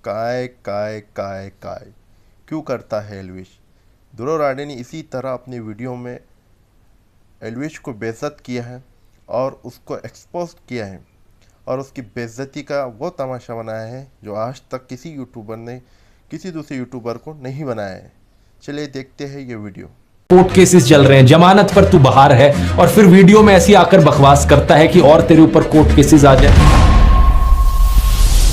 काय काय काय काय क्यों करता है एल्विश। ध्रुव राठी ने इसी तरह अपनी वीडियो में एल्विश को बेइज्जत किया है और उसको एक्सपोज किया है और उसकी बेइज्जती का वो तमाशा बनाया है जो आज तक किसी यूट्यूबर ने किसी दूसरे यूट्यूबर को नहीं बनाया है। चलिए देखते हैं ये वीडियो। कोर्ट केसेस चल रहे हैं, जमानत पर तू बाहर है और फिर वीडियो में ऐसी आकर बकवास करता है कि और तेरे ऊपर कोर्ट केसेस आ जाए।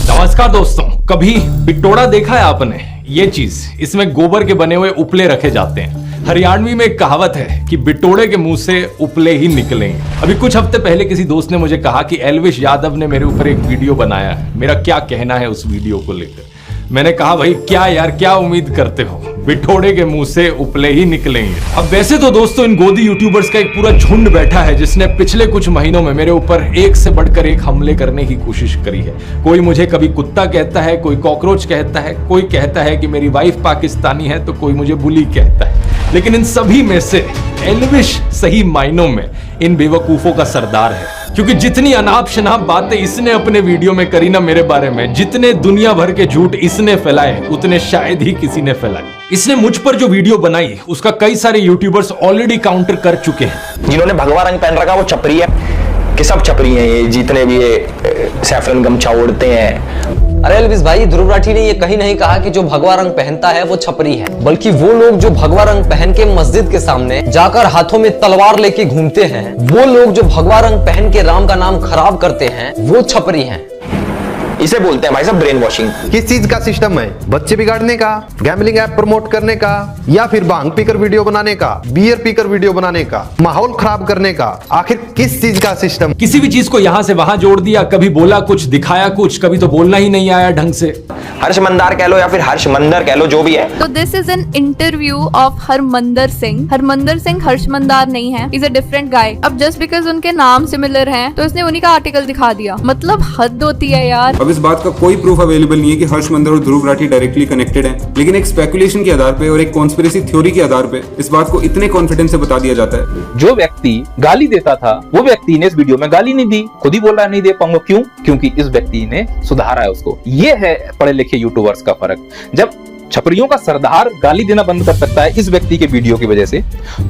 नमस्कार दोस्तों, कभी बिटोड़ा देखा है आपने? ये चीज, इसमें गोबर के बने हुए उपले रखे जाते हैं। हरियाणवी में एक कहावत है कि बिटोड़े के मुंह से उपले ही निकलेंगे। अभी कुछ हफ्ते पहले किसी दोस्त ने मुझे कहा कि एल्विश यादव ने मेरे ऊपर एक वीडियो बनाया है, मेरा क्या कहना है उस वीडियो को लेकर। मैंने कहा भाई क्या यार, क्या उम्मीद करते हो, बिटोड़े के मुंह से उपले ही निकलेंगे। अब वैसे तो दोस्तों इन गोदी यूट्यूबर्स का एक पूरा झुंड बैठा है जिसने पिछले कुछ महीनों में मेरे ऊपर एक से बढ़कर एक हमले करने की कोशिश करी है। कोई मुझे कभी कुत्ता कहता है, कोई कॉकरोच कहता है, कोई कहता है कि मेरी वाइफ पाकिस्तानी है, तो कोई मुझे बुली कहता है। लेकिन इन सभी में से एल्विश सही मायनों में इन बेवकूफों का सरदार है, क्योंकि जितनी अनाप शनाप बातें इसने अपने वीडियो में करी ना मेरे बारे में, जितने दुनिया भर के झूठ इसने फैलाए उतने शायद ही किसी ने फैलाए। इसने मुझ पर जो वीडियो बनाई उसका कई सारे यूट्यूबर्स ऑलरेडी काउंटर कर चुके हैं। जिन्होंने भगवा रंग पहन रखा वो छपरी है कि सब छपरी हैं, ये जितने भी ये सैफरन गमछा ओढ़ते हैं। अरे एल्विश भाई, ध्रुव राठी ने ये कहीं नहीं कहा कि जो भगवा रंग पहनता है वो छपरी है, बल्कि वो लोग जो भगवा रंग पहन के मस्जिद के सामने जाकर हाथों में तलवार लेके घूमते हैं, वो लोग जो भगवा रंग पहन के राम का नाम खराब करते हैं, वो छपरी हैं। इसे बोलते हैं भाई साहब ब्रेन वॉशिंग। किस चीज का सिस्टम है? बच्चे बिगाड़ने का, गैम्बलिंग ऐप प्रमोट करने का, या फिर भांग पीकर वीडियो बनाने का, बियर पीकर वीडियो बनाने का, माहौल खराब करने का? आखिर किस चीज का सिस्टम? किसी भी चीज को यहां से वहां जोड़ दिया, कभी बोला कुछ, दिखाया कुछ, कभी तो बोलना ही नहीं आया ढंग से। हर्षमंदार कह लो या फिर हर्षमंदर कह लो, जो भी है। तो this is an interview of Harmandar Singh. Harmandar Singh Harshmander नहीं है, इज अ डिफरेंट गाय। अब जस्ट बिकॉज उनके नाम सिमिलर हैं तो इसने उन्हीं का आर्टिकल दिखा दिया, मतलब हद होती है यार। अब इस बात का कोई प्रूफ अवेलेबल नहीं है कि हर्षमंदर और ध्रुव राठी डायरेक्टली कनेक्टेड हैं, लेकिन एक स्पेकुलेशन के आधार पे और एक कॉन्स्पिरेसी थ्योरी के आधार पे इस बात को इतने कॉन्फिडेंस से बता दिया जाता है। जो व्यक्ति गाली देता था वो व्यक्ति ने इस वीडियो में गाली नहीं दी, खुद ही बोल रहा नहीं दे पाऊंगा। क्यों? क्योंकि इस व्यक्ति ने सुधारा है उसको। ये है पढ़े लिखे यूट्यूबर्स का फर्क। जब छपरियों का सरदार गाली देना बंद कर सकता है इस व्यक्ति के वीडियो की वजह से,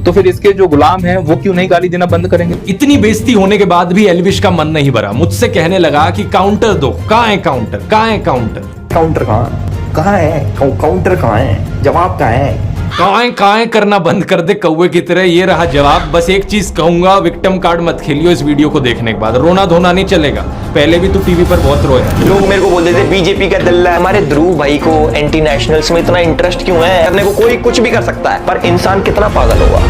तो फिर इसके जो गुलाम हैं वो क्यों नहीं गाली देना बंद करेंगे? इतनी बेइज्जती होने के बाद भी एल्विश का मन नहीं भरा। मुझसे कहने लगा कि काउंटर दो। कहाँ है काउंटर? कहाँ है काउंटर? काउंटर कहाँ है? काउंटर कहाँ है? जवाब कहाँ है? काएं करना बंद कर दे कौवे की तरह। ये रहा जवाब। बस एक चीज कहूंगा, विक्टिम कार्ड मत खेलियो इस वीडियो को देखने के बाद। रोना धोना नहीं चलेगा। पहले भी तू टीवी पर बहुत रोया। लोग मेरे को बोलते थे बीजेपी का दल्ला है। हमारे ध्रुव भाई को एंटी नेशनल्स में इतना इंटरेस्ट क्यों है? करने को कोई कुछ भी कर सकता है, पर इंसान कितना पागल होगा।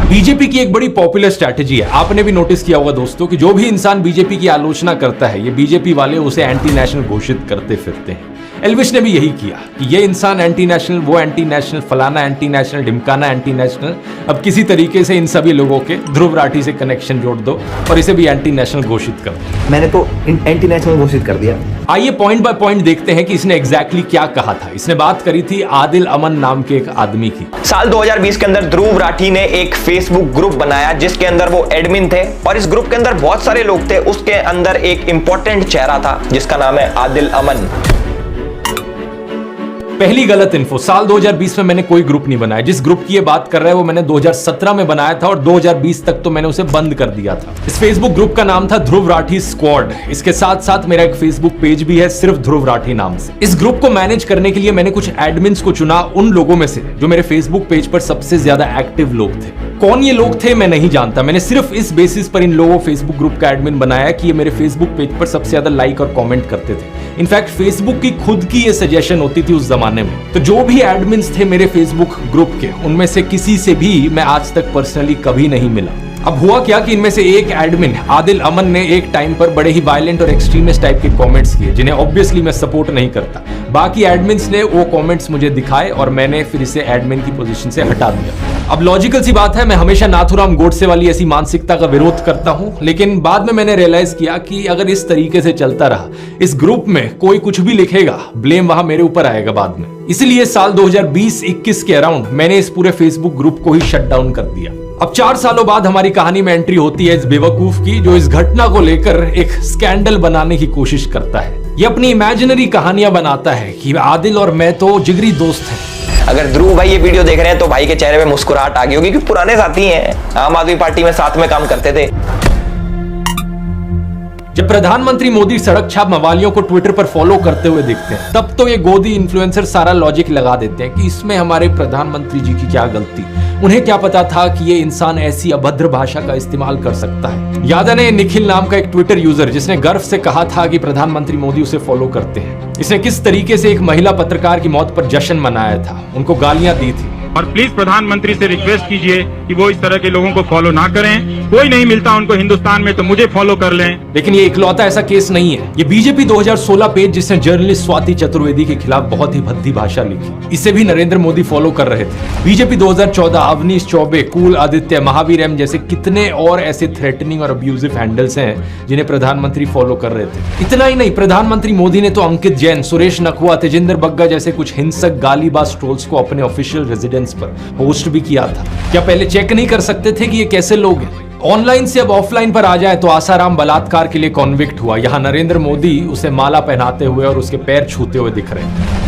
बीजेपी की एक बड़ी पॉपुलर स्ट्रैटेजी है, आपने भी नोटिस किया होगा दोस्तों, कि जो भी इंसान बीजेपी की आलोचना करता है, ये बीजेपी वाले उसे एंटी नेशनल घोषित करते फिरते हैं। एल्विश ने भी यही किया कि ये इंसान एंटी नेशनल, वो एंटी नेशनल, फलाना एंटी नेशनल, ढिमकाना एंटी नेशनल। अब किसी तरीके से इन सभी लोगों के ध्रुव राठी से कनेक्शन जोड़ दो और इसे भी एंटी नेशनल घोषित कर दो। मैंने तो एंटी नेशनल घोषित कर दिया। आइए पॉइंट बाय पॉइंट देखते हैं कि इसने एग्जैक्टली क्या कहा था। इसने बात करी थी आदिल अमन नाम के एक आदमी की। साल 2020 के अंदर ध्रुव राठी ने एक फेसबुक ग्रुप बनाया जिसके अंदर वो एडमिन थे, और इस ग्रुप के अंदर बहुत सारे लोग थे। उसके अंदर एक इंपॉर्टेंट चेहरा था जिसका नाम है आदिल अमन। पहली गलत इन्फो, साल 2020 में मैंने कोई ग्रुप नहीं बनाया। जिस ग्रुप की ये बात कर रहा है वो मैंने 2017 में बनाया था और 2020 तक तो मैंने उसे बंद कर दिया था। इस फेसबुक ग्रुप का नाम था ध्रुव राठी स्क्वाड। इसके साथ साथ मेरा एक फेसबुक पेज भी है सिर्फ ध्रुव राठी नाम से। इस ग्रुप को मैनेज करने के लिए मैंने कुछ एडमिन्स को चुना, उन लोगों में से जो मेरे फेसबुक पेज पर सबसे ज्यादा एक्टिव लोग थे। कौन ये लोग थे मैं नहीं जानता, मैंने सिर्फ इस बेसिस पर इन लोगों फेसबुक ग्रुप का एडमिन बनाया कि ये मेरे फेसबुक पेज पर सबसे ज्यादा लाइक और कमेंट करते थे। इनफैक्ट फेसबुक की खुद की ये सजेशन होती थी उस जमाने में। तो जो भी एडमिन्स थे मेरे फेसबुक ग्रुप के, उनमें से किसी से भी मैं आज तक पर्सनली कभी नहीं मिला। अब हुआ क्या कि इनमें से एक एडमिन आदिल अमन ने एक टाइम पर बड़े ही वायलेंट और एक्सट्रीमिस्ट टाइप के कमेंट्स किए जिन्हें ऑब्वियसली मैं सपोर्ट नहीं करता। बाकी एडमिन्स ने वो कमेंट्स मुझे दिखाए और मैंने फिर इसे एडमिन की पोजीशन से हटा दिया। अब लॉजिकल सी बात है, मैं हमेशा नाथुराम गोडसे वाली ऐसी मानसिकता का विरोध करता हूं, लेकिन बाद में मैंने रियलाइज किया कि अगर इस तरीके से चलता रहा, इस ग्रुप में कोई कुछ भी लिखेगा, ब्लेम वहां मेरे ऊपर आएगा बाद में। इसलिए साल 2020-21 के अराउंड मैंने इस पूरे फेसबुक ग्रुप को ही शट डाउन कर दिया। अब 4 सालों बाद हमारी कहानी में एंट्री होती है इस बेवकूफ की, जो इस घटना को लेकर एक स्कैंडल बनाने की कोशिश करता है। ये अपनी इमेजिनरी कहानियां बनाता है कि आदिल और मैं तो जिगरी दोस्त हैं। अगर ध्रुव भाई ये वीडियो देख रहे हैं तो भाई के चेहरे पे मुस्कुराहट आ गई होगी, क्योंकि पुराने साथी हैं, आम आदमी पार्टी में साथ में काम करते थे। जब प्रधानमंत्री मोदी सड़क छाप मवालियों को ट्विटर पर फॉलो करते हुए दिखते हैं, तब तो ये गोदी इन्फ्लुएंसर सारा लॉजिक लगा देते हैं कि इसमें हमारे प्रधानमंत्री जी की क्या गलती। उन्हें क्या पता था कि ये इंसान ऐसी अभद्र भाषा का इस्तेमाल कर सकता है। याद है निखिल नाम का एक ट्विटर यूजर जिसने गर्व से कहा था कि प्रधानमंत्री मोदी उसे फॉलो करते हैं। इसने किस तरीके से एक महिला पत्रकार की मौत पर जश्न मनाया था, उनको गालियां दी थी। और प्लीज प्रधानमंत्री से रिक्वेस्ट कीजिए कि वो इस तरह के लोगों को फॉलो ना करें। कोई नहीं मिलता उनको हिंदुस्तान में तो मुझे फॉलो कर लें। लेकिन ये इकलौता ऐसा केस नहीं है। ये बीजेपी 2016 पेज जिसने जर्नलिस्ट स्वाति चतुर्वेदी के खिलाफ बहुत ही भद्दी भाषा लिखी, इसे भी नरेंद्र मोदी फॉलो कर रहे थे। बीजेपी 2014 अवनीश चौबे, कुल आदित्य, महावीर एम जैसे कितने और ऐसे थ्रेटनिंग और अब्यूजिव हैंडल्स हैं जिन्हें प्रधानमंत्री फॉलो कर रहे थे। इतना ही नहीं, प्रधानमंत्री मोदी ने तो अंकित जैन, सुरेश नखुआ, तेजिंदर बग्गा जैसे कुछ हिंसक गालीबाज ट्रोल्स को अपने ऑफिशियल रेजिडेंस पर पोस्ट भी किया था। क्या पहले चेक नहीं कर सकते थे कि ये कैसे लोग हैं? ऑनलाइन से अब ऑफलाइन पर आ जाए तो आसाराम बलात्कार के लिए कॉन्विक्ट हुआ। यहाँ नरेंद्र मोदी उसे माला पहनाते हुए और उसके पैर छूते हुए दिख रहे हैं।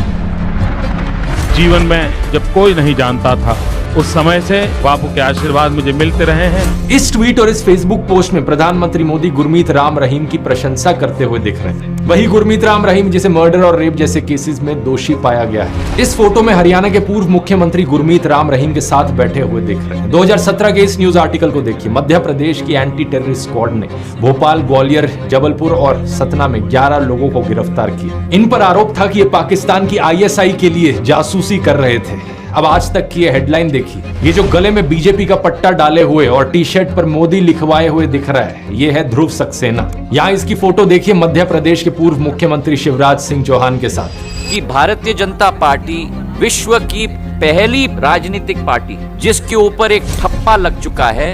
जीवन में जब कोई नहीं जानता था, उस समय से बापू के आशीर्वाद मुझे मिलते रहे हैं। इस ट्वीट और इस फेसबुक पोस्ट में प्रधानमंत्री मोदी गुरमीत राम रहीम की प्रशंसा करते हुए दिख रहे थे। वही गुरमीत राम रहीम जिसे मर्डर और रेप जैसे केसेस में दोषी पाया गया है। इस फोटो में हरियाणा के पूर्व मुख्यमंत्री गुरमीत राम रहीम के साथ बैठे हुए दिख रहे हैं। 2017 के इस न्यूज आर्टिकल को देखिए। मध्य प्रदेश की एंटी टेररिस्ट स्क्वाड ने भोपाल, ग्वालियर, जबलपुर और सतना में 11 लोगों को गिरफ्तार किया। इन पर आरोप था कि ये पाकिस्तान की ISI के लिए जासूसी कर रहे थे। अब आज तक की हेडलाइन देखिए। ये जो गले में बीजेपी का पट्टा डाले हुए और टी शर्ट पर मोदी लिखवाए हुए दिख रहा है, ये है ध्रुव सक्सेना। यहाँ इसकी फोटो देखिए मध्य प्रदेश के पूर्व मुख्यमंत्री शिवराज सिंह चौहान के साथ। कि भारतीय जनता पार्टी विश्व की पहली राजनीतिक पार्टी जिसके ऊपर एक ठप्पा लग चुका है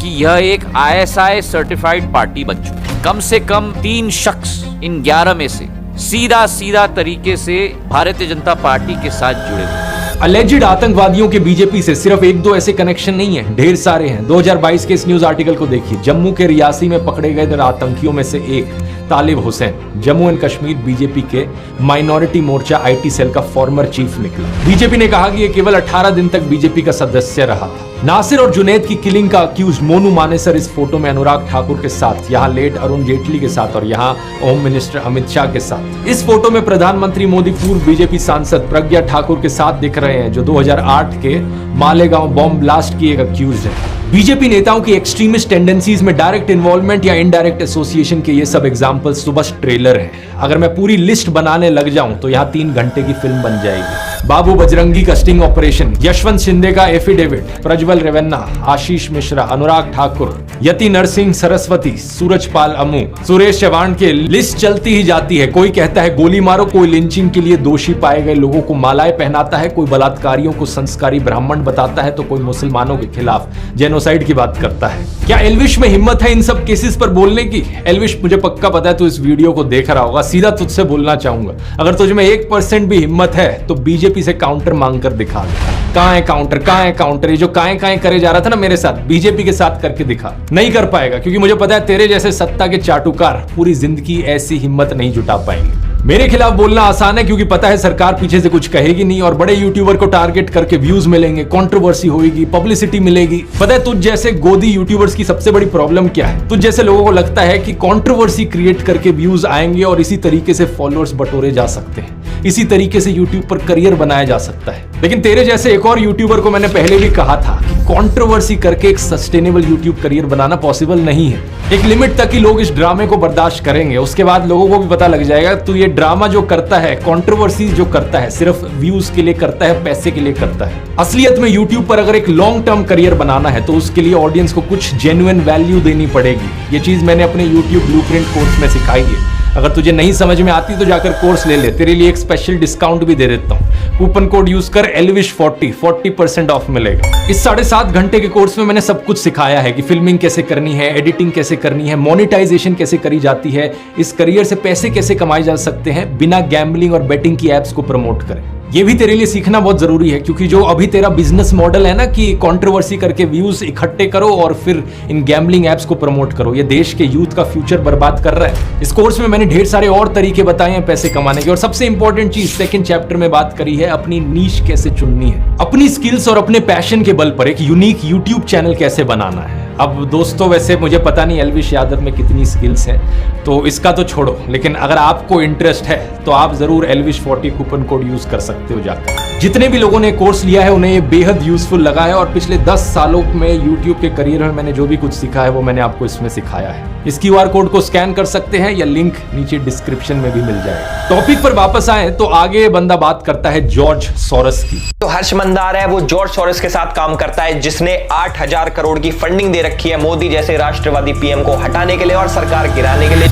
कि यह एक ISI सर्टिफाइड पार्टी बन चुकी है। कम से कम 3 शख्स इन 11 में से सीधा तरीके से भारतीय जनता पार्टी के साथ जुड़े हुए। अलेजिड आतंकवादियों के बीजेपी से सिर्फ 1-2 ऐसे कनेक्शन नहीं है, ढेर सारे हैं। 2022 के इस न्यूज आर्टिकल को देखिए। जम्मू के रियासी में पकड़े गए आतंकियों में से एक तालिब हुसैन जम्मू एंड कश्मीर बीजेपी के माइनॉरिटी मोर्चा IT सेल का फॉर्मर चीफ निकला। बीजेपी ने कहा कि ये केवल 18 दिन तक बीजेपी का सदस्य रहा था। नासिर और जुनैद की किलिंग का अक्यूज मोनू मानेसर इस फोटो में अनुराग ठाकुर के साथ, यहाँ लेट अरुण जेटली के साथ और यहाँ होम मिनिस्टर अमित शाह के साथ। इस फोटो में प्रधानमंत्री मोदी पूर्व बीजेपी सांसद प्रज्ञा ठाकुर के साथ दिख रहे हैं, जो 2008 के मालेगांव बॉम्ब ब्लास्ट की एक अक्यूज है। बीजेपी नेताओं की एक्सट्रीमिस्ट टेंडेंसीज में डायरेक्ट इन्वॉल्वमेंट या इनडायरेक्ट एसोसिएशन के ये सब एग्जांपल्स तो बस ट्रेलर हैं। अगर मैं पूरी लिस्ट बनाने लग जाऊं तो यहाँ 3 घंटे की फिल्म बन जाएगी। बाबू बजरंगी का स्टिंग ऑपरेशन, यशवंत शिंदे का एफिडेविट, प्रज्वल रेवन्ना, आशीष मिश्रा, अनुराग ठाकुर, यति नरसिंह सरस्वती, सूरजपाल अमू, सुरेश चौहान के लिस्ट चलती ही जाती है। कोई कहता है गोली मारो, कोई लिंचिंग के लिए दोषी पाए गए लोगों को मालाएं पहनाता है, कोई बलात्कारियों को संस्कारी ब्राह्मण बताता है, तो कोई मुसलमानों के खिलाफ जेनोसाइड की बात करता है। क्या एल्विश में हिम्मत है इन सब केसेस पर बोलने की? एल्विश, मुझे पक्का पता है तू इस वीडियो को देख रहा होगा। सीधा तुझसे बोलना चाहूंगा, अगर तुझ में 1% भी हिम्मत है तो बीजेपी से काउंटर मांग कर दिखा दे। कहां है काउंटर, कहां है काउंटर? ये जो काएं करे जा रहा था ना मेरे साथ, बीजेपी के साथ करके दिखा। नहीं कर पाएगा, क्योंकि मुझे पता है तेरे जैसे सत्ता के चाटुकार पूरी जिंदगी ऐसी हिम्मत नहीं जुटा पाएंगे। मेरे खिलाफ बोलना आसान है क्योंकि पता है सरकार पीछे से कुछ कहेगी नहीं और बड़े यूट्यूबर को टारगेट करके व्यूज मिलेंगे, कंट्रोवर्सी होगी, पब्लिसिटी मिलेगी। पता है तुझ जैसे गोदी यूट्यूबर्स की सबसे बड़ी प्रॉब्लम क्या है? तुझ जैसे लोगों को लगता है कि कंट्रोवर्सी क्रिएट करके व्यूज आएंगे और इसी तरीके से फॉलोअर्स बटोरे जा सकते हैं, इसी तरीके से यूट्यूब पर करियर बनाया जा सकता है। लेकिन तेरे जैसे एक और यूट्यूबर को मैंने पहले भी कहा था कि कंट्रोवर्सी करके एक सस्टेनेबल यूट्यूब करियर बनाना पॉसिबल नहीं है। एक लिमिट तक ही लोग इस ड्रामे को बर्दाश्त करेंगे, उसके बाद लोगों को भी पता लग जाएगा तू ये ड्रामा जो करता है, कंट्रोवर्सी जो करता है, सिर्फ व्यूज के लिए करता है, पैसे के लिए करता है। असलियत में यूट्यूब पर अगर एक लॉन्ग टर्म करियर बनाना है तो उसके लिए ऑडियंस को कुछ जेन्युइन वैल्यू देनी पड़ेगी। ये चीज मैंने अपने यूट्यूब ब्लूप्रिंट कोर्स में सिखाई है। अगर तुझे नहीं समझ में आती तो जाकर कोर्स ले ले, तेरे लिए एक स्पेशल डिस्काउंट भी दे देता हूँ। कूपन कोड यूज कर elvish40 40% ऑफ मिलेगा। इस 7.5 घंटे के कोर्स में मैंने सब कुछ सिखाया है कि फिल्मिंग कैसे करनी है, एडिटिंग कैसे करनी है, मोनेटाइजेशन कैसे करी जाती है, इस करियर से पैसे कैसे कमाए जा सकते हैं बिना गैम्बलिंग और बेटिंग की एप्स को प्रमोट करें। ये भी तेरे लिए सीखना बहुत जरूरी है, क्योंकि जो अभी तेरा बिजनेस मॉडल है ना कि कंट्रोवर्सी करके व्यूज इकट्ठे करो और फिर इन गैम्बलिंग एप्स को प्रमोट करो, ये देश के यूथ का फ्यूचर बर्बाद कर रहा है। इस कोर्स में मैंने ढेर सारे और तरीके बताए हैं पैसे कमाने के, और सबसे इंपॉर्टेंट चीज सेकंड चैप्टर में बात करी है अपनी नीश कैसे चुननी है, अपनी स्किल्स और अपने पैशन के बल पर एक यूनिक यूट्यूब चैनल कैसे बनाना है। अब दोस्तों वैसे मुझे पता नहीं एल्विश यादव में कितनी स्किल्स हैं, तो इसका तो छोड़ो, लेकिन अगर आपको इंटरेस्ट है तो आप जरूर एल्विश 40 कूपन कोड यूज कर सकते हो जाकर। जितने भी लोगों ने कोर्स लिया है उन्हें ये बेहद यूजफुल लगा है, और पिछले 10 सालों में यूट्यूब के करियर में मैंने जो भी कुछ सीखा है वो मैंने आपको इसमें सिखाया है। इस QR कोड को स्कैन कर सकते हैं या लिंक नीचे डिस्क्रिप्शन में भी मिल जाएगा। टॉपिक पर वापस आए तो आगे बंदा बात करता है जॉर्ज सोरोस की। तो हर्ष मंदार है वो जॉर्ज सोरोस के साथ काम करता है, जिसने 8,000 करोड़ की फंडिंग दे रखी है मोदी जैसे राष्ट्रवादी पीएम को हटाने के लिए और सरकार गिराने के लिए।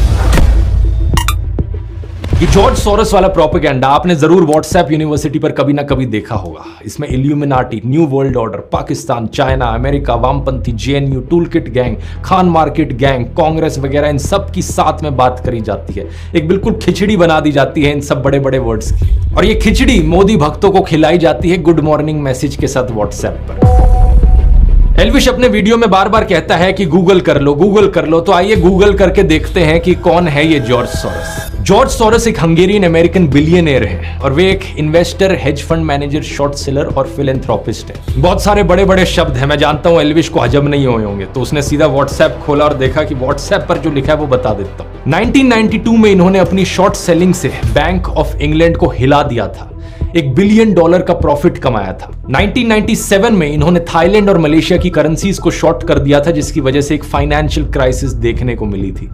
ये जॉर्ज सोरोस वाला प्रोपेगेंडा आपने जरूर व्हाट्सएप यूनिवर्सिटी पर कभी ना कभी देखा होगा। इसमें illuminati, new world order, Pakistan, China, America, वामपंथी, JNU, toolkit gang, Khan market gang, Congress वगैरह इन सब की साथ में बात करी जाती है। एक बिल्कुल खिचड़ी बना दी जाती है इन सब बड़े बड़े वर्ड्स की, और ये खिचड़ी मोदी भक्तों को खिलाई जाती है गुड मॉर्निंग मैसेज के साथ व्हाट्सएप पर। एल्विश अपने वीडियो में बार बार कहता है कि गूगल कर लो, गूगल कर लो, तो आइए गूगल करके देखते हैं कि कौन है ये जॉर्ज सोरोस। जॉर्ज सोरोस एक हंगेरियन अमेरिकन बिलियनियर है, और वे एक investor, hedge fund manager, short seller और फिलेंथ्रोपिस्ट है। बहुत सारे बड़े बड़े शब्द हैं, मैं जानता हूं एल्विश को हजम नहीं हुए होंगे, तो उसने सीधा व्हाट्सएप खोला और देखा कि व्हाट्सएप पर जो लिखा है वो बता देता हूं। 1992 में इन्होंने अपनी शॉर्ट सेलिंग से बैंक ऑफ इंग्लैंड को हिला दिया था, $1 बिलियन का प्रॉफिट कमाया था। 1997 में इन्होंने थाईलैंड और मलेशिया की करेंसीज को शॉर्ट कर दिया था, जिसकी वजह से एक फाइनेंशियल क्राइसिस देखने को मिली थी।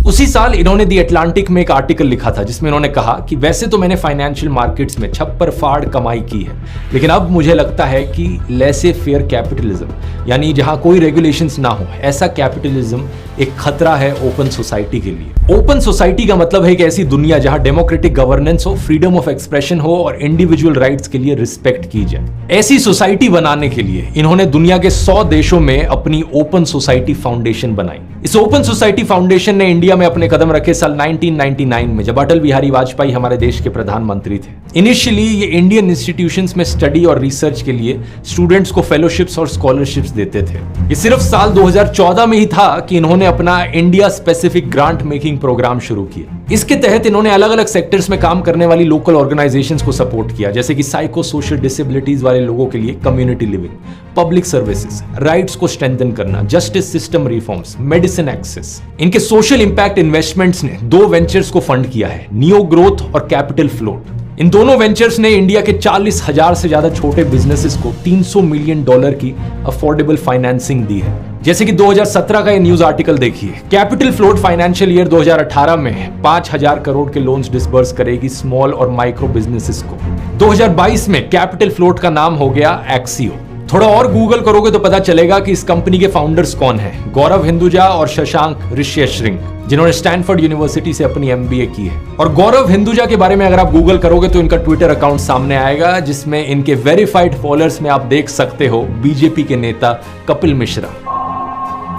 उसी साल इन्होंने दी अटलांटिक में एक आर्टिकल लिखा था जिसमें इन्होंने कहा कि वैसे तो मैंने फाइनेंशियल मार्केट्स में छप्पर फाड़ कमाई की है, लेकिन अब मुझे लगता है कि लेसे फेयर कैपिटलिज्म, यानी जहां कोई रेगुलेशंस ना हो, ऐसा कैपिटलिज्म एक खतरा है ओपन सोसाइटी के लिए। ओपन सोसाइटी का मतलब है एक ऐसी दुनिया जहां डेमोक्रेटिक गवर्नेंस हो, फ्रीडम ऑफ एक्सप्रेशन हो और इंडिविजुअल राइट्स के लिए रिस्पेक्ट की जाए। ऐसी सोसाइटी बनाने के लिए इन्होंने दुनिया के 100 देशों में अपनी ओपन सोसाइटी फाउंडेशन बनाई। इस ओपन सोसाइटी फाउंडेशन ने इंडिया में अपने कदम रखे साल 1999 में, जब अटल बिहारी वाजपेयी हमारे देश के प्रधानमंत्री थे। इनिशियली ये इंडियन इंस्टीट्यूशंस में स्टडी और रिसर्च के लिए स्टूडेंट्स को फेलोशिप्स और स्कॉलरशिप्स देते थे। ये सिर्फ साल 2014 में ही था कि इन्होंने अपना India specific grant making program शुरू किया। इसके तहत इन्होंने अलग अलग सेक्टर्स में काम करने वाली लोकल ऑर्गेनाइजेशंस को सपोर्ट किया, जैसे कि साइको सोशल डिसेबिलिटीज वाले लोगों के लिए community living, public services, rights को स्ट्रेंथन करना, justice system reforms, medicine access. इनके सोशल इंपैक्ट इन्वेस्टमेंट्स ने 2 वेंचर्स को फंड किया है, नियो ग्रोथ और कैपिटल फ्लोट। इन दोनों वेंचर्स ने इंडिया के 40,000 से ज्यादा छोटे बिजनेसेस को $300 मिलियन की अफोर्डेबल फाइनेंसिंग दी है। जैसे कि 2017 का ये न्यूज आर्टिकल देखिए, कैपिटल फ्लोट फाइनेंशियल ईयर 2018 में 5,000 करोड़ के लोन्स डिसबर्स करेगी स्मॉल और माइक्रो बिजनेसेस को। 2022 में कैपिटल फ्लोट का नाम हो गया एक्सियो। थोड़ा और गूगल करोगे तो पता चलेगा कि इस कंपनी के फाउंडर्स कौन हैं, गौरव हिंदुजा और शशांक ऋष्यश्रिंग, जिन्होंने स्टैनफोर्ड यूनिवर्सिटी से अपनी MBA की है। और गौरव हिंदुजा के बारे में अगर आप गूगल करोगे तो इनका ट्विटर अकाउंट सामने आएगा, जिसमें इनके वेरीफाइड फॉलोअर्स में आप देख सकते हो बीजेपी के नेता कपिल मिश्रा।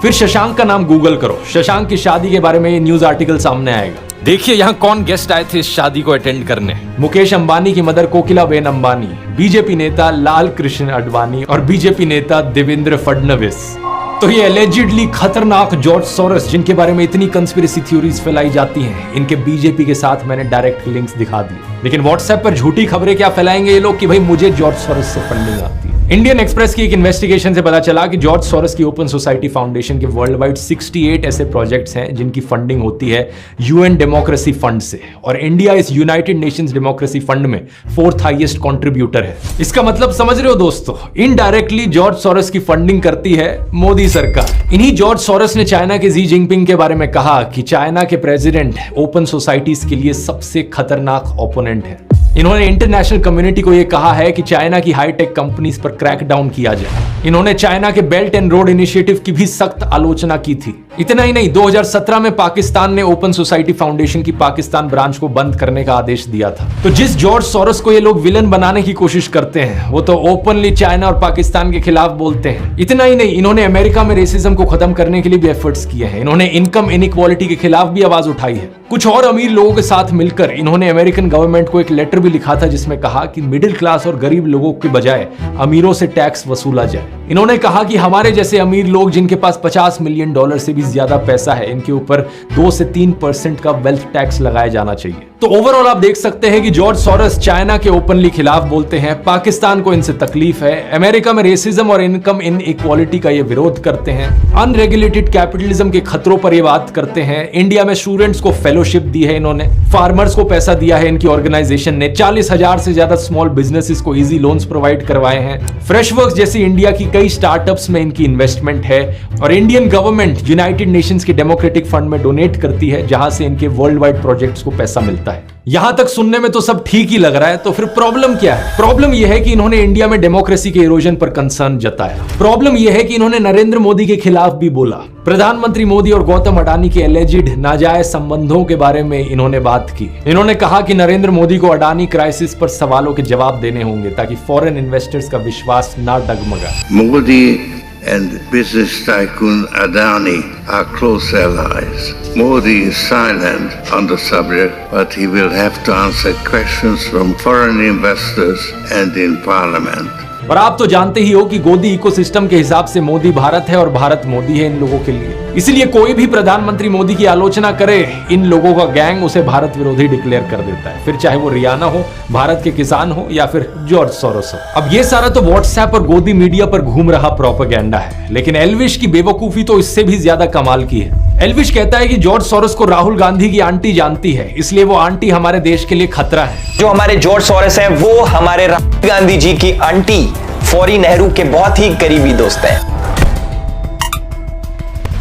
फिर शशांक का नाम गूगल करो, शशांक की शादी के बारे में ये न्यूज आर्टिकल सामने आएगा। देखिए यहाँ कौन गेस्ट आए थे इस शादी को अटेंड करने। मुकेश अंबानी की मदर कोकिलाबेन अंबानी, बीजेपी नेता लाल कृष्ण आडवाणी और बीजेपी नेता देवेंद्र फडणवीस। तो ये एलिजिडली खतरनाक जॉर्ज सोरोस, जिनके बारे में इतनी कंस्पिरेसी थ्योरीज फैलाई जाती हैं, इनके बीजेपी के साथ मैंने डायरेक्ट लिंक्स दिखा दिए। लेकिन व्हाट्सएप पर झूठी खबरें क्या फैलाएंगे ये लोग कि भाई मुझे जॉर्ज सोरोस से फंडिंग आती है। इंडियन एक्सप्रेस की एक इन्वेस्टिगेशन से पता चला कि जॉर्ज सोरोस की ओपन सोसाइटी फाउंडेशन के वर्ल्ड वाइड 68 ऐसे प्रोजेक्ट्स हैं जिनकी फंडिंग होती है UN डेमोक्रेसी फंड से, और इंडिया इस यूनाइटेड नेशंस डेमोक्रेसी फंड में 4th हाईएस्ट कंट्रीब्यूटर है। इसका मतलब समझ रहे हो दोस्तों, इनडायरेक्टली जॉर्ज सोरोस की फंडिंग करती है मोदी सरकार। इन्हीं जॉर्ज सोरोस ने चाइना के शी जिनपिंग के बारे में कहा कि चाइना के प्रेसिडेंट ओपन सोसाइटीज के लिए सबसे खतरनाक ओपोनेंट है। इन्होंने इंटरनेशनल कम्युनिटी को यह कहा है कि चाइना की हाईटेक कंपनीज पर क्रैकडाउन किया जाए। इन्होंने चाइना के बेल्ट एंड रोड इनिशिएटिव की भी सख्त आलोचना की थी। इतना ही नहीं, 2017 में पाकिस्तान ने ओपन सोसाइटी फाउंडेशन की पाकिस्तान ब्रांच को बंद करने का आदेश दिया था। तो जिस जॉर्ज सोरोस को ये लोग विलन बनाने की कोशिश करते हैं, वो तो ओपनली चाइना और पाकिस्तान के खिलाफ बोलते हैं। इतना ही नहीं, इन्होंने अमेरिका में रेसिज्म को खत्म करने के लिए भी एफर्ट्स किए हैं। इन्होंने इनकम इनइक्वालिटी के खिलाफ भी आवाज उठाई है। कुछ और अमीर लोगों के साथ मिलकर इन्होंने अमेरिकन गवर्नमेंट को एक लेटर भी लिखा था, जिसमें कहा कि मिडिल क्लास और गरीब लोगों के बजाय अमीरों से टैक्स वसूला जाए। इन्होंने कहा कि हमारे जैसे अमीर लोग जिनके पास $50 मिलियन से भी ज्यादा पैसा है, इनके ऊपर 2 से 3% का वेल्थ टैक्स लगाया जाना चाहिए। तो ओवरऑल आप देख सकते हैं कि जॉर्ज सोरोस चाइना के ओपनली खिलाफ बोलते हैं, पाकिस्तान को इनसे तकलीफ है, अमेरिका में रेसिज्म और इनकम इनइक्वालिटी का ये विरोध करते हैं, अनरेगुलेटेड कैपिटलिज्म के खतरों पर ये बात करते हैं, इंडिया में स्टूडेंट्स को फेलोशिप दी है इन्होंने, फार्मर्स को पैसा दिया है इनकी ऑर्गेनाइजेशन ने, 40,000 से ज्यादा स्मॉल बिजनेसेस को इजी लोन्स प्रोवाइड करवाए हैं, फ्रेशवर्क्स जैसी इंडिया की कई स्टार्टअप्स में इनकी इन्वेस्टमेंट है, और इंडियन गवर्नमेंट यूनाइटेड नेशंस के डेमोक्रेटिक फंड में डोनेट करती है, जहां से इनके वर्ल्ड वाइड प्रोजेक्ट्स को पैसा मिलता है। यहां तक सुनने में तो सब ठीक ही लग रहा है, तो फिर प्रॉब्लम क्या है? प्रॉब्लम यह है कि इन्होंने इंडिया में डेमोक्रेसी के इरोजन पर कंसर्न जताया। प्रॉब्लम यह है कि इन्होंने नरेंद्र मोदी के खिलाफ भी बोला। प्रधानमंत्री मोदी और गौतम अडानी के एलिजिड नाजायज संबंधों के बारे में इन्होंने बात की। इन्होंने कहा कि नरेंद्र मोदी को अडानी क्राइसिस पर सवालों के जवाब देने होंगे ताकि फॉरेन इन्वेस्टर्स का विश्वास ना डगमगाए। Modi and business tycoon Adani are close allies. Modi is silent on the subject, but he will have to answer questions from foreign investors and in parliament. और आप तो जानते ही हो कि गोदी इकोसिस्टम के हिसाब से मोदी भारत है और भारत मोदी है इन लोगों के लिए। इसलिए कोई भी प्रधानमंत्री मोदी की आलोचना करे, इन लोगों का गैंग उसे भारत विरोधी डिक्लेयर कर देता है, फिर चाहे वो रियाना हो, भारत के किसान हो या फिर जॉर्ज सोरोस हो। अब ये सारा तो व्हाट्सएप और गोदी मीडिया पर घूम रहा प्रोपेगेंडा है, लेकिन एल्विश की बेवकूफी तो इससे भी ज्यादा कमाल की है। एल्विश कहता है कि जॉर्ज सोरोस को राहुल गांधी की आंटी जानती है, इसलिए वो आंटी हमारे देश के लिए खतरा है। जो हमारे जॉर्ज सोरोस हैं वो हमारे राहुल गांधी जी की आंटी फौरी नेहरू के बहुत ही करीबी दोस्त हैं।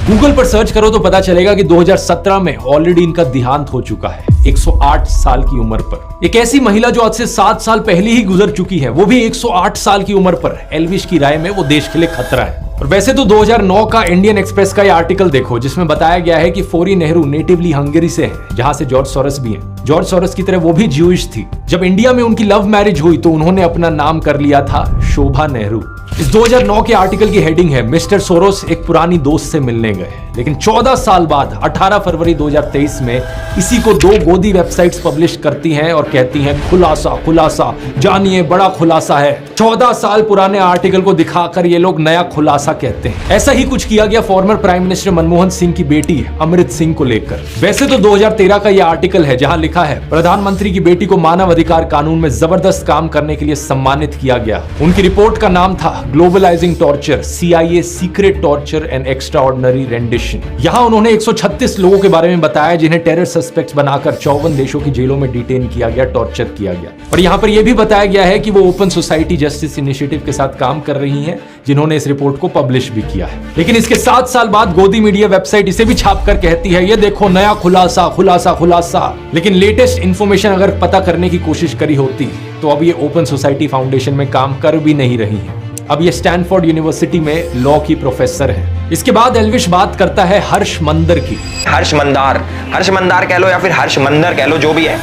गूगल पर सर्च करो तो पता चलेगा कि 2017 में ऑलरेडी इनका देहांत हो चुका है, 108 साल की उम्र पर। एक ऐसी महिला जो आज से 7 साल पहले ही गुजर चुकी है, वो भी 108 साल की उम्र पर। एल्विश की राय में वो देश के लिए खतरा है। और वैसे तो 2009 का इंडियन एक्सप्रेस का ये आर्टिकल देखो, जिसमें बताया गया है कि फौरी नेहरू नेटिवली हंगरी से है, जहां से जॉर्ज सोरोस भी हैं। जॉर्ज सोरोस की तरह वो भी ज्यूइश थी। जब इंडिया में उनकी लव मैरिज हुई तो उन्होंने अपना नाम कर लिया था शोभा नेहरू। इस 2009 के आर्टिकल की हेडिंग है, मिस्टर सोरोस एक पुरानी दोस्त से मिलने गए। लेकिन 14 साल बाद 18 फरवरी 2023 में इसी को 2 गोदी वेबसाइट्स पब्लिश करती हैं और कहती हैं खुलासा खुलासा, जानिए बड़ा खुलासा है। 14 साल पुराने आर्टिकल को दिखाकर ये लोग नया खुलासा कहते हैं। ऐसा ही कुछ किया गया farmer prime minister Manmohan Singh की बेटी अमृत सिंह को लेकर। वैसे तो 2013 का यह आर्टिकल है जहां लिखा है, प्रधानमंत्री की बेटी को मानव अधिकार कानून में जबरदस्त काम करने के लिए सम्मानित किया गया। उनकी रिपोर्ट का नाम था globalising torture, CIA secret torture and extraordinary rendition. यहां उन्होंने 136 लोगों के बारे में बताया जिन्हें टेरर सस्पेक्ट्स बनाकर 54 देशों की जेलों में डिटेन किया गया, टॉर्चर किया गया। और यहां पर यह भी बताया गया है कि वो ओपन सोसाइटी जस्टिस इनिशिएटिव के साथ काम कर रही हैं, जिन्होंने इस रिपोर्ट को पब्लिश भी किया है। लेकिन इसके 7 साल बाद गोदी मीडिया वेबसाइट इसे भी छापकर कहती है, ये देखो नया खुलासा खुलासा खुलासा। लेकिन लेटेस्ट इंफॉर्मेशन अगर पता करने की कोशिश करी होती तो अब ये ओपन सोसाइटी फाउंडेशन में काम कर भी नहीं रही है। अब ये स्टैनफोर्ड यूनिवर्सिटी में लॉ की प्रोफेसर है। इसके बाद एल्विश बात करता है हर्ष मंदर की। हर्ष मंदार कह लो या फिर हर्ष मंदर कह लो, जो भी है।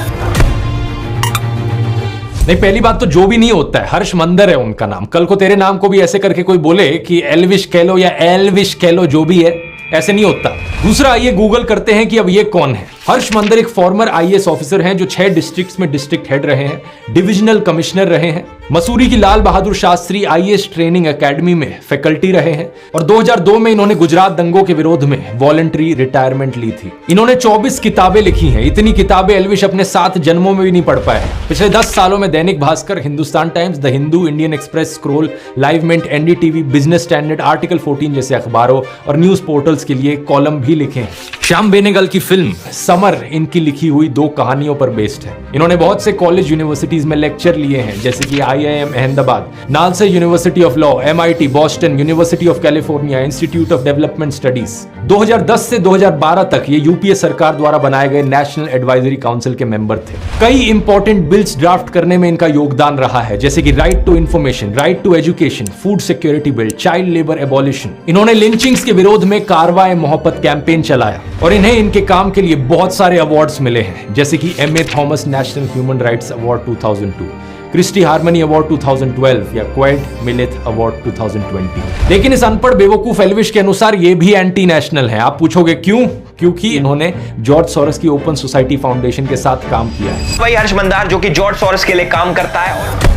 नहीं, पहली बात तो जो भी नहीं होता है, हर्ष मंदर है उनका नाम। कल को तेरे नाम को भी ऐसे करके कोई बोले कि एल्विश कह लो या एल्विश कह लो, जो भी है, ऐसे नहीं होता। दूसरा, आइए गूगल करते हैं कि अब ये कौन है। हर्ष मंदर एक फॉर्मर IAS ऑफिसर हैं जो 6 डिस्ट्रिक्ट्स में डिस्ट्रिक्ट हेड रहे हैं, डिविजनल कमिश्नर रहे हैं, मसूरी की Lal Bahadur Shastri IAS training academy में फैकल्टी रहे हैं और 2002 में इन्होंने गुजरात दंगों के विरोध में वॉलंटरी रिटायरमेंट ली थी। इन्होंने 24 किताबें लिखी हैं। इतनी किताबें एल्विश अपने 7 जन्मों में भी नहीं पढ़ पाए। पिछले 10 सालों में Dainik Bhaskar, Hindustan Times, the Hindu, Indian Express, Scroll, Live Mint, NDTV, Business Standard, Article 14 जैसे अखबारों और न्यूज पोर्टल्स के लिए कॉलम भी लिखे हैं। श्याम बेनेगल की फिल्म समर इनकी लिखी हुई 2 कहानियों पर बेस्ड है। इन्होंने बहुत से कॉलेज यूनिवर्सिटीज में लेक्चर लिए हैं, जैसे कि IIM Ahmedabad, NALSA university of law, MIT, Boston, university of California, institute of development studies. 2010 से 2012 तक ये यूपीए सरकार द्वारा बनाए गए नेशनल एडवाइजरी काउंसिल के मेंबर थे। कई इंपॉर्टेंट बिल्स ड्राफ्ट करने में इनका योगदान रहा है, जैसे कि right to information, right to education, food security bill, child labour abolition. इन्होंने लिंचिंग्स के विरोध में कारवाए मोहब्बत कैंपेन चलाया और इन्हें इनके काम के लिए बहुत सारे अवार्ड्स मिले हैं, जैसे कि MA Thomas National Human Rights Award 2002, Christie Harmony Award 2012 या क्वाइड मिलेथ अवार्ड 2020। लेकिन इस अनपढ़ बेवकूफ एल्विश के अनुसार ये भी एंटी नेशनल है। आप पूछोगे क्यों? क्योंकि इन्होंने जॉर्ज सोरोस की ओपन सोसाइटी फाउंडेशन के साथ काम किया है। वही हर्ष मंदार जो कि जॉर्ज सोरोस के लिए काम करता है।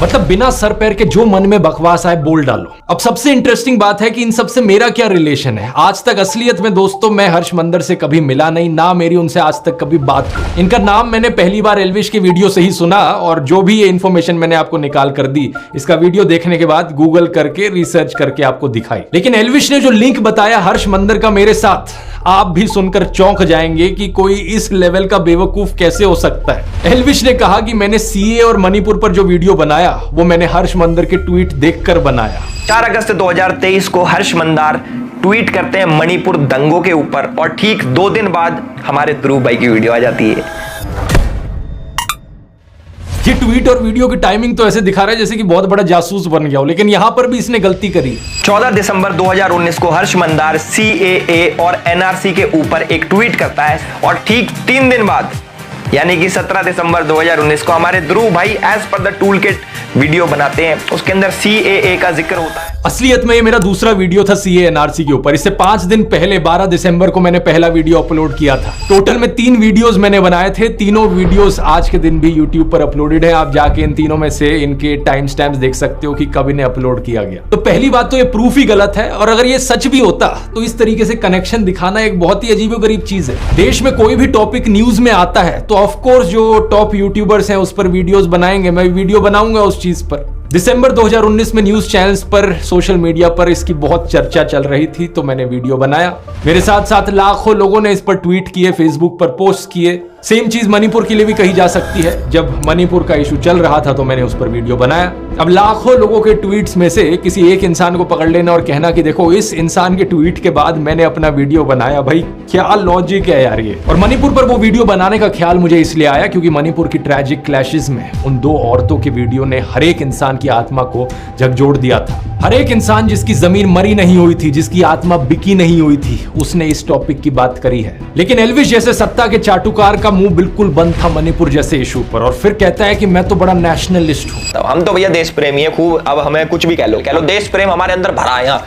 मतलब बिना सर पैर के जो मन में बकवास आए बोल डालो। अब सबसे इंटरेस्टिंग बात है कि इन सबसे मेरा क्या रिलेशन है। आज तक असलियत में दोस्तों मैं हर्ष मंदर से कभी मिला नहीं, ना मेरी उनसे आज तक कभी बात हुई। इनका नाम मैंने पहली बार एल्विश की वीडियो से ही सुना और जो भी ये इन्फॉर्मेशन मैंने आपको निकाल कर दी, इसका वीडियो देखने के बाद गूगल करके रिसर्च करके आपको दिखाई। लेकिन एल्विश ने जो लिंक बताया हर्ष मंदर का मेरे साथ, आप भी सुनकर चौंक जाएंगे कि कोई इस लेवल का बेवकूफ कैसे हो सकता है। एल्विश ने कहा कि मैंने CA और मणिपुर पर जो वीडियो बनाया वो मैंने हर्ष मंदर के ट्वीट देखकर बनाया। 4 अगस्त 2023 को हर्ष मंदार ट्वीट करते हैं मणिपुर दंगों के ऊपर और ठीक 2 दिन बाद हमारे ध्रुव भाई की वीडियो आ जाती है। ये ट्वीट और वीडियो की टाइमिंग तो ऐसे दिखा रहा है जैसे कि बहुत बड़ा जासूस बन गया हो, लेकिन यहां पर भी इसने गलती करी। 14 दिसंबर 2019 को हर्ष मंदार CAA और NRC के ऊपर एक ट्वीट करता है और ठीक 3 दिन बाद यानी कि 17 दिसंबर 2019 को हमारे ध्रुव भाई as per the tool kit video बनाते हैं। उसके अंदर CAA का जिक्र होता है। असलियत में ये मेरा दूसरा वीडियो था CA NRC के ऊपर। इससे 5 दिन पहले 12 दिसंबर को मैंने पहला वीडियो अपलोड किया था। टोटल में 3 वीडियोस मैंने बनाए थे। तीनों वीडियोस आज के दिन भी यूट्यूब पर अपलोडेड है। आप जाके इन तीनों में से इनके टाइम स्टैम्प्स देख सकते हो कि कब इन्हें अपलोड किया गया। तो पहली बात तो ये प्रूफ ही गलत है, और अगर ये सच भी होता तो इस तरीके से कनेक्शन दिखाना एक बहुत ही अजीबोगरीब चीज है। देश में कोई भी टॉपिक न्यूज में आता है तो ऑफकोर्स जो टॉप यूट्यूबर्स हैं उस पर वीडियोस बनाएंगे, मैं वीडियो बनाऊंगा उस चीज पर। दिसंबर 2019 में न्यूज चैनल्स पर, सोशल मीडिया पर इसकी बहुत चर्चा चल रही थी तो मैंने वीडियो बनाया। मेरे साथ साथ लाखों लोगों ने इस पर ट्वीट किए, फेसबुक पर पोस्ट किए। सेम चीज मणिपुर के लिए भी कही जा सकती है। जब मणिपुर का इशू चल रहा था तो मैंने उस पर वीडियो बनाया। अब लाखों लोगों के ट्वीट्स में से किसी एक इंसान को पकड़ लेना और कहना कि देखो इस इंसान के ट्वीट के बाद मैंने अपना वीडियो बनाया, भाई क्या लॉजिक है यार ये। और मणिपुर पर वो वीडियो बनाने का ख्याल मुझे इसलिए आया क्योंकि मणिपुर की ट्रैजिक क्लैशेस में उन 2 औरतों की वीडियो ने हर एक इंसान की आत्मा को झकझोर दिया था। हर एक इंसान जिसकी जमीन मरी नहीं हुई थी, जिसकी आत्मा बिकी नहीं हुई थी, उसने इस टॉपिक की बात करी है। लेकिन एल्विश जैसे सत्ता के चाटुकार का मुंह बिल्कुल बंद था मणिपुर जैसे इशू पर, और फिर कहता है कि मैं तो बड़ा नेशनलिस्ट हूं। तो हम तो भैया देश प्रेमी है खूब। अब हमें कुछ भी कह लो देश प्रेम हमारे अंदर भरा है। यहाँ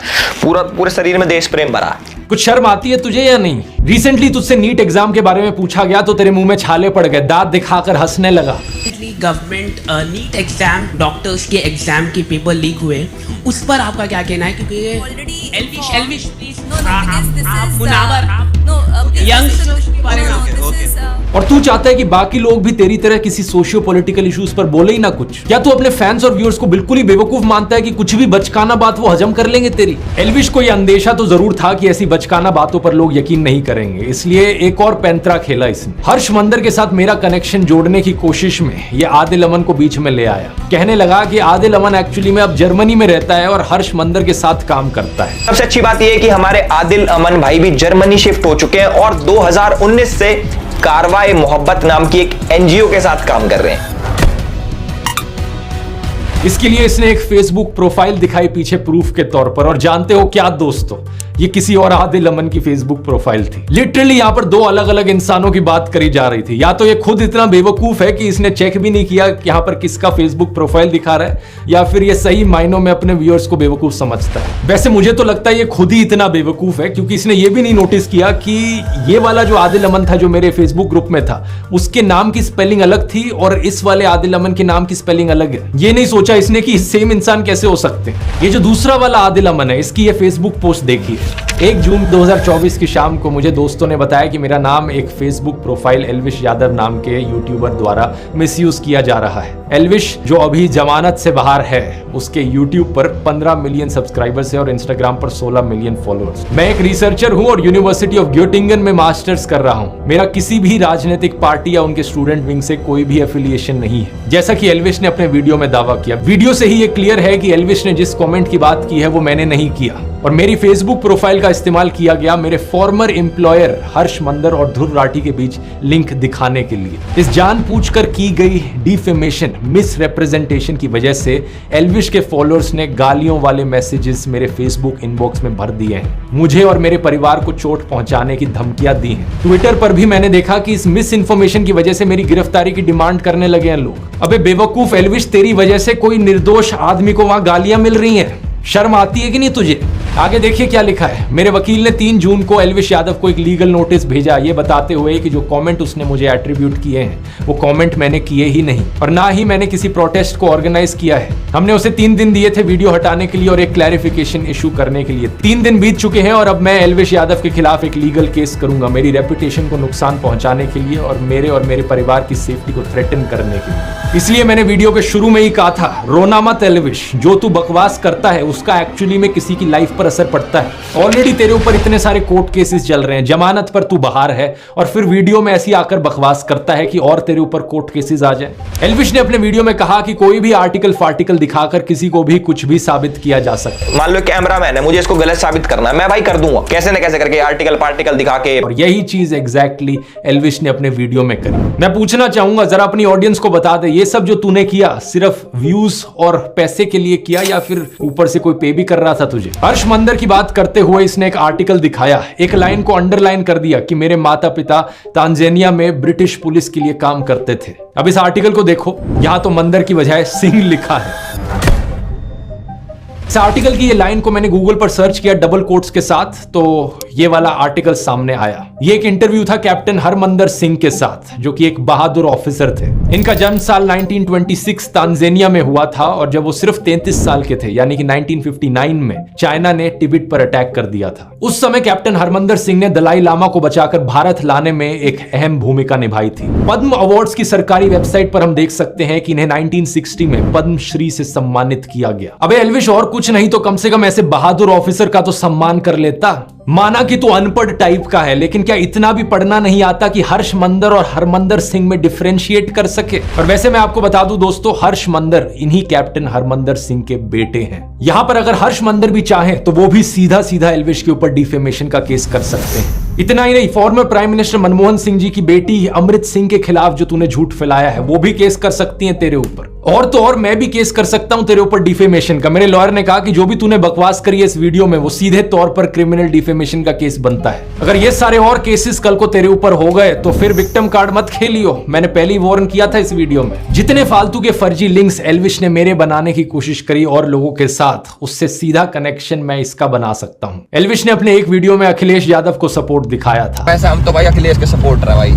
पूरे शरीर में देश प्रेम भरा है। कुछ शर्म आती है तुझे या नहीं? रिसेंटली तुझसे नीट एग्जाम के बारे में पूछा गया तो तेरे मुंह में छाले पड़ गए, दांत दिखाकर हंसने लगा। गवर्नमेंट नीट एग्जाम, डॉक्टर्स के एग्जाम के पेपर लीक हुए, उस पर आपका क्या कहना है? क्योंकि एल्विश प्लीज आप मुनावर और तू चाहता है कि बाकी लोग भी तेरी तरह किसी सोशियो पॉलिटिकल इश्यूज पर बोले ही ना कुछ। क्या तू अपने फैंस और व्यूअर्स को बिल्कुल ही बेवकूफ मानता है कि कुछ भी बचकाना बात वो हजम कर लेंगे तेरी? एल्विश को यह अंदेशा तो जरूर था कि ऐसी बचकाना बातों पर लोग यकीन नहीं करेंगे, इसलिए एक और पैंतरा खेला इसने। हर्ष मंदर के साथ मेरा कनेक्शन जोड़ने की कोशिश में यह आदिल अमन को बीच में ले आया। कहने लगा कि आदिल अमन एक्चुअली में अब जर्मनी में रहता है और हर्ष मंदर के साथ काम करता है। सबसे अच्छी बात यह है कि हमारे आदिल अमन भाई भी जर्मनी शिफ्ट हो चुके हैं और 2019 से कारवाए मोहब्बत नाम की एक NGO के साथ काम कर रहे हैं। इसके लिए इसने एक फेसबुक प्रोफाइल दिखाई पीछे प्रूफ के तौर पर, और जानते हो क्या दोस्तों, ये किसी और आदिल अमन की फेसबुक प्रोफाइल थी। लिटरली यहाँ पर 2 अलग अलग इंसानों की बात करी जा रही थी। या तो ये खुद इतना बेवकूफ है कि इसने चेक भी नहीं किया कि यहाँ पर किसका फेसबुक प्रोफाइल दिखा रहा है, या फिर ये सही मायनों में अपने व्यूअर्स को बेवकूफ समझता है। वैसे मुझे तो लगता है ये खुद ही इतना बेवकूफ है क्योंकि इसने ये भी नहीं नोटिस किया कि ये वाला जो आदिल अमन था जो मेरे फेसबुक ग्रुप में था, उसके नाम की स्पेलिंग अलग थी और इस वाले आदिल अमन के नाम की स्पेलिंग अलग है। ये नहीं सोचा इसने कि सेम इंसान कैसे हो सकते हैं। ये जो दूसरा वाला आदिल अमन है, इसकी ये फेसबुक पोस्ट देखिए। 1 जून 2024 की शाम को मुझे दोस्तों ने बताया कि मेरा नाम एक फेसबुक प्रोफाइल एल्विश यादव नाम के यूट्यूबर द्वारा मिसयूज किया जा रहा है। एल्विश जो अभी जमानत से बाहर है, उसके यूट्यूब पर 15 मिलियन सब्सक्राइबर्स है और इंस्टाग्राम पर 16 मिलियन फॉलोअर्स। मैं एक रिसर्चर हूं और यूनिवर्सिटी ऑफ ग्योटिंगन में मास्टर्स कर रहा हूं। मेरा किसी भी राजनीतिक पार्टी या उनके स्टूडेंट विंग से कोई भी एफिलिएशन नहीं है, जैसा कि एल्विश ने अपने वीडियो में दावा किया। वीडियो से ही ये क्लियर है कि एल्विश ने जिस कमेंट की बात की है वो मैंने नहीं किया और मेरी फेसबुक प्रोफाइल का इस्तेमाल किया गया मेरे फॉर्मर एम्प्लॉयर हर्ष मंदर और ध्रुव राठी के बीच लिंक दिखाने के लिए। इस जानबूझकर की गई डिफेमेशन, मिस रिप्रेजेंटेशन की वजह से एल्विश के फॉलोअर्स ने गालियों वाले मैसेजेस मेरे फेसबुक इनबॉक्स में भर दिए हैं। मुझे और मेरे परिवार को चोट पहुंचाने की धमकियां दी हैं। ट्विटर पर भी मैंने देखा कि इस मिस इन्फॉर्मेशन की वजह से मेरी गिरफ्तारी की डिमांड करने लगे हैं लोग। अबे बेवकूफ एल्विश, तेरी वजह से कोई निर्दोष आदमी को वहां गालियां मिल रही हैं। शर्म आती है कि नहीं तुझे? आगे देखिए क्या लिखा है। मेरे वकील ने 3 जून को एल्विश यादव को एक लीगल नोटिस भेजा, ये बताते हुए कि जो कमेंट उसने मुझे एट्रीब्यूट किए हैं वो कमेंट मैंने किए ही नहीं और ना ही मैंने किसी प्रोटेस्ट को ऑर्गेनाइज किया है। हमने उसे 3 दिन दिए थे वीडियो हटाने के लिए और एक क्लैरिफिकेशन इशू करने के लिए। 3 दिन बीत चुके हैं और अब मैं एल्विश यादव के खिलाफ एक लीगल केस करूंगा, मेरी रेपुटेशन को नुकसान पहुंचाने के लिए और मेरे परिवार की सेफ्टी को थ्रेटन करने के लिए। इसलिए मैंने वीडियो के शुरू में ही कहा था, रोना मत एल्विश, जो तू बकवास करता है उसका एक्चुअली में किसी की लाइफ पर असर पड़ता है। ऑलरेडी तेरे ऊपर इतने सारे कोर्ट केसेस चल रहे हैं, जमानत पर तू बाहर है और फिर वीडियो में ऐसी आकर बकवास करता है कि और तेरे ऊपर कोर्ट केसेस आ जाए। एल्विश ने अपने वीडियो में कहा कि कोई भी आर्टिकल फार्टिकल दिखाकर किसी को भी कुछ भी साबित किया जा सकता है। मान लो कैमरामैन है, मुझे इसको गलत साबित करना है, मैं भाई कर दूंगा कैसे न कैसे करके आर्टिकल पार्टिकल दिखा के। और यही चीज एग्जैक्टली एल्विश ने अपने वीडियो में करी। मैं पूछना चाहूंगा, जरा अपनी ऑडियंस को बता दे, ये सब जो तूने किया सिर्फ व्यूज और पैसे के लिए किया या फिर ऊपर से कोई पे भी कर रहा था तुझे? हर्ष मंदर की बात करते हुए इसने एक आर्टिकल दिखाया, एक लाइन को अंडरलाइन कर दिया कि मेरे माता पिता तांजानिया में ब्रिटिश पुलिस के लिए काम करते थे। अब इस आर्टिकल को देखो, यहां तो मंदर की बजाय सिंह लिखा है। इस आर्टिकल की ये लाइन को मैंने गूगल पर सर्च किया डबल कोट्स के साथ, तो ये वाला आर्टिकल सामने आया। ये एक इंटरव्यू था कैप्टन हरमंदर सिंह के साथ, जो कि एक बहादुर ऑफिसर थे। इनका जन्म साल 1926 तांजानिया में हुआ था और जब वो सिर्फ 33 साल के थे, यानी कि 1959 में चाइना ने तिब्बत पर अटैक कर दिया था। उस समय कैप्टन हरमंदर सिंह ने दलाई लामा को बचाकर भारत लाने में एक अहम भूमिका निभाई थी। पद्म अवार्ड्स की सरकारी वेबसाइट पर हम देख सकते हैं कि इन्हें 1960 में पद्मश्री से सम्मानित किया गया। अबे एल्विश, और कुछ नहीं तो कम से कम ऐसे बहादुर ऑफिसर का तो सम्मान कर लेता। माना कि तू अनपढ़ टाइप का है, लेकिन क्या इतना भी पढ़ना नहीं आता कि हर्ष मंदर और हरमंदर सिंह में डिफरेंशिएट कर सके? और वैसे मैं आपको बता दूं दोस्तों, हर्ष मंदर इन्हीं कैप्टन हरमंदर सिंह के बेटे हैं। यहां पर अगर हर्ष मंदर भी चाहे तो वो भी सीधा सीधा एल्विश के ऊपर डिफेमेशन का केस कर सकते हैं। इतना ही नहीं, former prime minister Manmohan Singh ji की बेटी अमृत सिंह के खिलाफ जो तूने झूठ फैलाया है वो भी केस कर सकती हैं तेरे ऊपर। और तो और मैं भी केस कर सकता हूं तेरे ऊपर डिफेमेशन का। मेरे लॉयर ने कहा कि जो भी तूने बकवास करी है इस वीडियो में वो सीधे तौर पर क्रिमिनल डिफेमेशन का केस बनता है। अगर ये सारे और केसेस कल को तेरे ऊपर हो गए तो फिर विक्टिम कार्ड मत खेलियो। मैंने पहले ही वार्न किया था इस वीडियो में। जितने फालतू के फर्जी लिंक्स एल्विश ने मेरे बनाने की कोशिश करी और लोगों के साथ, उससे सीधा कनेक्शन मैं इसका बना सकता हूं। एल्विश ने अपने एक वीडियो में अखिलेश यादव को सपोर्ट दिखाया था। वैसे हम तो भाई अखिलेश के सपोर्टर है भाई,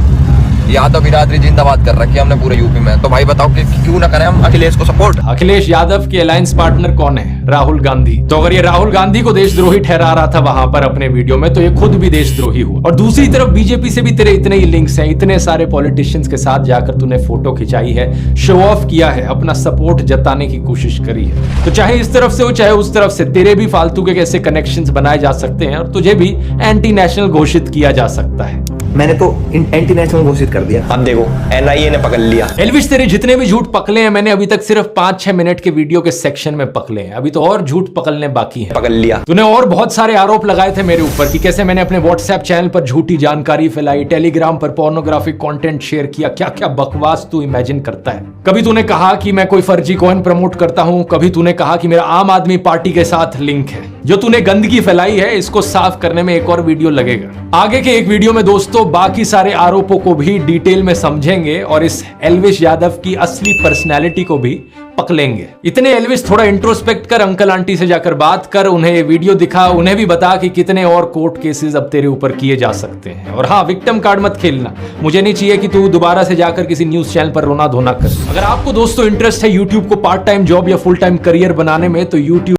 यादव बिरादरी जिंदाबाद कर रखी है हमने पूरे यूपी में। तो भाई बताओ कि क्यों ना करें हम अखिलेश को सपोर्ट। अखिलेश यादव के अलायंस पार्टनर कौन है? राहुल गांधी। तो अगर ये राहुल गांधी को देशद्रोही ठहरा रहा था वहां पर अपने वीडियो में, तो ये खुद भी देशद्रोही हुआ। और दूसरी तरफ बीजेपी से भी तेरे इतने ही लिंक्स हैं, इतने सारे पॉलिटिशियंस के साथ जाकर तूने फोटो खिंचाई है, शो ऑफ किया है, अपना सपोर्ट जताने की कोशिश करी है। तो चाहे इस तरफ से हो चाहे उस तरफ से, तेरे भी फालतू के कैसे कनेक्शंस बनाए जा सकते हैं और तुझे भी एंटी नेशनल घोषित किया जा सकता है। मैंने तो एंटी नेशनल घोषित कर दिया। अब देखो एनआईए ने पकड़ लिया। एल्विश, तेरे जितने भी झूठ पकड़े हैं मैंने अभी तक सिर्फ 5-6 मिनट के वीडियो के सेक्शन में पकड़े हैं, अभी तो और झूठ पकड़ने बाकी है। पकड़ लिया। तूने और बहुत सारे आरोप लगाए थे मेरे ऊपर कि कैसे मैंने अपने व्हाट्सएप चैनल पर झूठी जानकारी फैलाई, टेलीग्राम पर पोर्नोग्राफिक कंटेंट शेयर किया, क्या क्या बकवास तू इमेजिन करता है। कभी तूने कहा कि मैं कोई फर्जी कॉइन प्रमोट करता हूं, कभी तूने कहा कि मेरा आम आदमी पार्टी के साथ लिंक है। जो तूने गंदगी फैलाई है इसको साफ करने में एक और वीडियो लगेगा। आगे के एक वीडियो में दोस्तों बाकी सारे आरोपों को भी डिटेल में समझेंगे और इस एल्विश यादव की असली पर्सनैलिटी को भी पकड़ेंगे। इतने एल्विश, थोड़ा इंट्रोस्पेक्ट कर, अंकल आंटी से जाकर बात कर, उन्हें ये वीडियो दिखा, उन्हें भी बता कि कितने और कोर्ट केसेस अब तेरे ऊपर किए जा सकते हैं। और हाँ, विक्टिम कार्ड मत खेलना, मुझे नहीं चाहिए कि तू दोबारा से जाकर किसी न्यूज चैनल पर रोना धोना कर। अगर आपको दोस्तों इंटरेस्ट है यूट्यूब को पार्ट टाइम जॉब या फुल टाइम करियर बनाने में, तो यूट्यूब